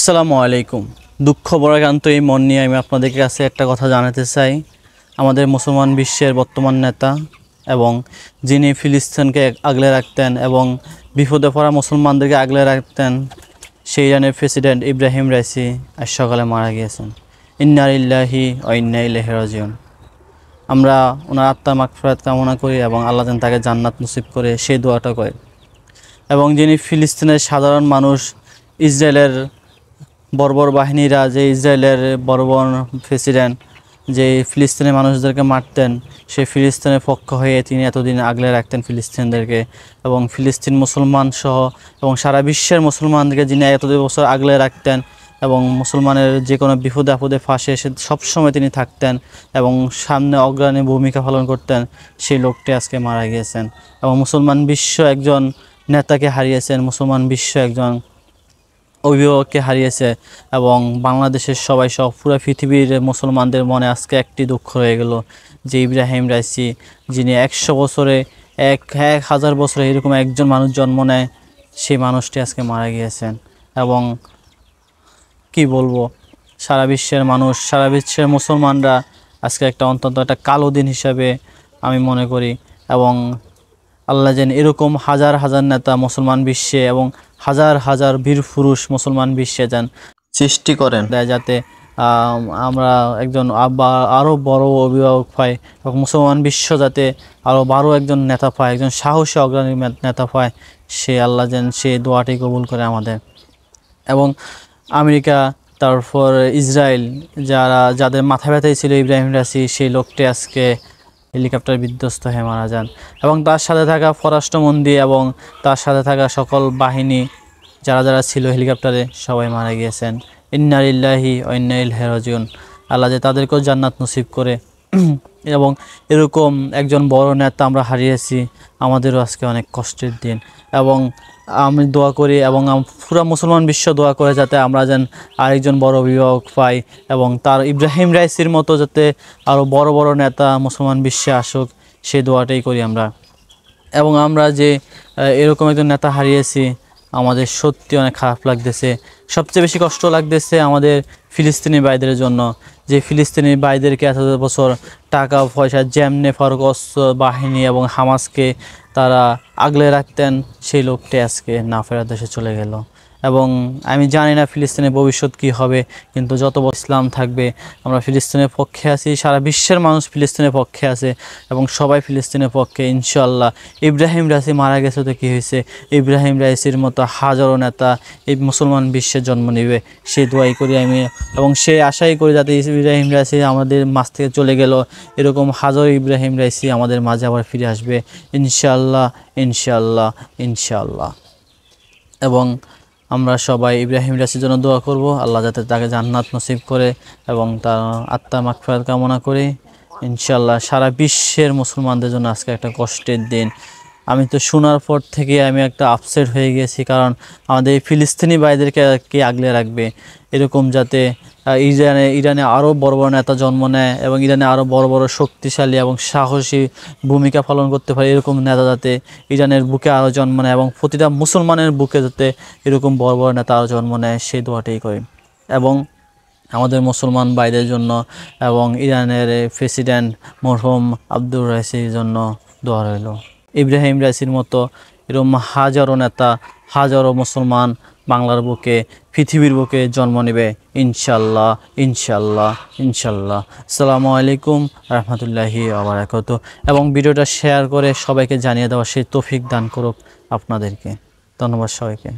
আসসালামু আলাইকুম। দুঃখ বরাকান্ত এই মন নিয়ে আমি আপনাদের কাছে একটা কথা জানাতে চাই। আমাদের মুসলমান বিশ্বের বর্তমান নেতা এবং যিনি ফিলিস্তিনকে আগলে রাখতেন এবং বিপদে পড়া মুসলমানদেরকে আগলে রাখতেন, সেই ইরানের প্রেসিডেন্ট ইব্রাহিম রাইসি আজ সকালে মারা গিয়েছেন। ইন্না লিল্লাহি ওয়া ইন্না ইলাইহি রাজিউন। আমরা ওনার আত্মার মাগফিরাত কামনা করি এবং আল্লাহ যেন তাকে জান্নাত নসিব করে সেই দোয়াটা করি। এবং যিনি ফিলিস্তিনের সাধারণ মানুষ, ইসরায়েলের বর্বর বাহিনীরা, যে ইসরায়েলের বর্বর প্রেসিডেন্ট যে ফিলিস্তিনের মানুষদেরকে মারতেন, সেই ফিলিস্তিনের পক্ষ হয়ে তিনি এতদিন আগলে রাখতেন ফিলিস্তিনদেরকে এবং ফিলিস্তিন মুসলমান সহ এবং সারা বিশ্বের মুসলমানদেরকে যিনি এত বছর আগলে রাখতেন এবং মুসলমানের যে কোনো বিপদে আপদে ফাঁসে এসে সবসময় তিনি থাকতেন এবং সামনে অগ্রণী ভূমিকা পালন করতেন, সেই লোকটি আজকে মারা গিয়েছেন। এবং মুসলমান বিশ্ব একজন নেতাকে হারিয়েছেন, মুসলমান বিশ্ব একজন অভিভাবককে হারিয়েছে এবং বাংলাদেশের সবাই সহ পুরো পৃথিবীর মুসলমানদের মনে আজকে একটি দুঃখ রয়ে গেল যে ইব্রাহিম রাইসি, যিনি 100 বছরে 1000 বছরে এরকম একজন মানুষ জন্ম নেয়, সেই মানুষটি আজকে মারা গিয়েছেন। এবং কি বলবো, সারা বিশ্বের মানুষ, সারা বিশ্বের মুসলমানরা আজকে অন্তত একটা কালো দিন হিসাবে আমি মনে করি। এবং আল্লাহ যেন এরকম হাজার হাজার নেতা মুসলমান বিশ্বে এবং হাজার হাজার বীর পুরুষ মুসলমান বিশ্বে যেন সৃষ্টি করেন, যাতে আমরা একজন আরও বড় অভিভাবক পাই এবং মুসলমান বিশ্ব যাতে আরও বড় একজন নেতা পায়, একজন সাহসী অগ্রণী নেতা পায়, সে আল্লাহ যেন সে দোয়াটি কবুল করে আমাদের। এবং আমেরিকা, তারপর ইসরায়েল, যাদের মাথা ব্যথাই ছিল ইব্রাহিম রাইসি, সেই লোকটি আজকে হেলিকপ্টার বিধ্বস্ত হয়ে মারা যান। এবং তার সাথে থাকা পররাষ্ট্রমন্ত্রী এবং তার সাথে থাকা সকল বাহিনী যারা ছিল হেলিকপ্টারে, সবাই মারা গিয়েছেন। ইন্না লিল্লাহি ওয়া ইন্না ইলাইহি রাজিউন। আল্লাহ যে তাদেরকেও জান্নাত নসিব করে। এবং এরকম একজন বড় নেতা আমরা হারিয়েছি, আমাদেরও আজকে অনেক কষ্টের দিন। এবং আমি দোয়া করি এবং পুরো মুসলমান বিশ্ব দোয়া করে যাতে আমরা যেন আরেকজন বড় অভিভাবক পাই এবং তার ইব্রাহিম রাইসির মতো যাতে আরও বড় বড় নেতা মুসলমান বিশ্বে আসুক, সেই দোয়াটাই করি আমরা। এবং আমরা যে এরকম একজন নেতা হারিয়েছি, আমাদের সত্যি অনেক খারাপ লাগতেছে। সবচেয়ে বেশি কষ্ট লাগতেছে আমাদের ফিলিস্তিনি ভাইদের জন্য, যে ফিলিস্তিনি ভাইদেরকে এত বছর টাকা পয়সা যেমনে ফারুক অস্ত্র বাহিনী এবং হামাসকে তারা আগলে রাখতেন, সেই লোকটি আজকে না ফেরার দেশে চলে গেল। এবং আমি জানি না ফিলিস্তিনের ভবিষ্যৎ কী হবে, কিন্তু যত ইসলাম থাকবে আমরা ফিলিস্তিনের পক্ষে আছি, সারা বিশ্বের মানুষ ফিলিস্তিনের পক্ষে আছে এবং সবাই ফিলিস্তিনের পক্ষে ইনশাআল্লাহ। ইব্রাহিম রাইসি মারা গেছে তো কী হয়েছে, ইব্রাহিম রাইসির মতো হাজারো নেতা এই মুসলমান বিশ্বে জন্ম নেবে, সেই দোয়াই করি আমি এবং সেই আশাই করি যাতে ইব্রাহিম রাইসি আমাদের মাঝ থেকে চলে গেল, এরকম হাজার ইব্রাহিম রাইসি আমাদের মাঝে আবার ফিরে আসবে ইনশাআল্লাহ, ইনশাআল্লাহ, ইনশাআল্লাহ। এবং আমরা সবাই ইব্রাহিম রাইসির জন্য দোয়া করব, আল্লাহ যাতে তাকে জান্নাত নসিব করে এবং তার আত্মার মাগফিরাত কামনা করি ইনশাআল্লাহ। সারা বিশ্বের মুসলমানদের জন্য আজকে একটা কষ্টের দিন। আমি তো শোনার পর থেকে আমি একটা আপসেট হয়ে গেছি, কারণ আমাদের ফিলিস্তিনি ভাইদেরকে কে আগলে রাখবে, এরকম যাতে ইরানে আরও বড় বড় নেতা জন্ম নেয় এবং ইরানে আরও বড় বড় শক্তিশালী এবং সাহসী ভূমিকা পালন করতে পারে, এরকম নেতা যাতে ইরানের বুকে আরও জন্ম নেয় এবং প্রতিটা মুসলমানের বুকে যাতে এরকম বড় বড় নেতা আরও জন্ম নেয়, সেই দোয়াটাই করি। এবং আমাদের মুসলমান ভাইদের জন্য এবং ইরানের প্রেসিডেন্ট মরহুম আব্দুর রাইসির জন্য দোয়া রইল। ইব্রাহিম রাইসির মতো এরকম হাজারো নেতা, হাজারো মুসলমান বাংলার বুকে, পৃথিবীর বুকে জন্ম নেবে ইনশাআল্লাহ, ইনশাআল্লাহ, ইনশাআল্লাহ। আসসালামু আলাইকুম রহমতুল্লাহি ওয়া বারাকাতুহু। এবং ভিডিওটা শেয়ার করে সবাইকে জানিয়ে দেওয়া সেই তৌফিক দান করুক আপনাদেরকে। ধন্যবাদ সবাইকে।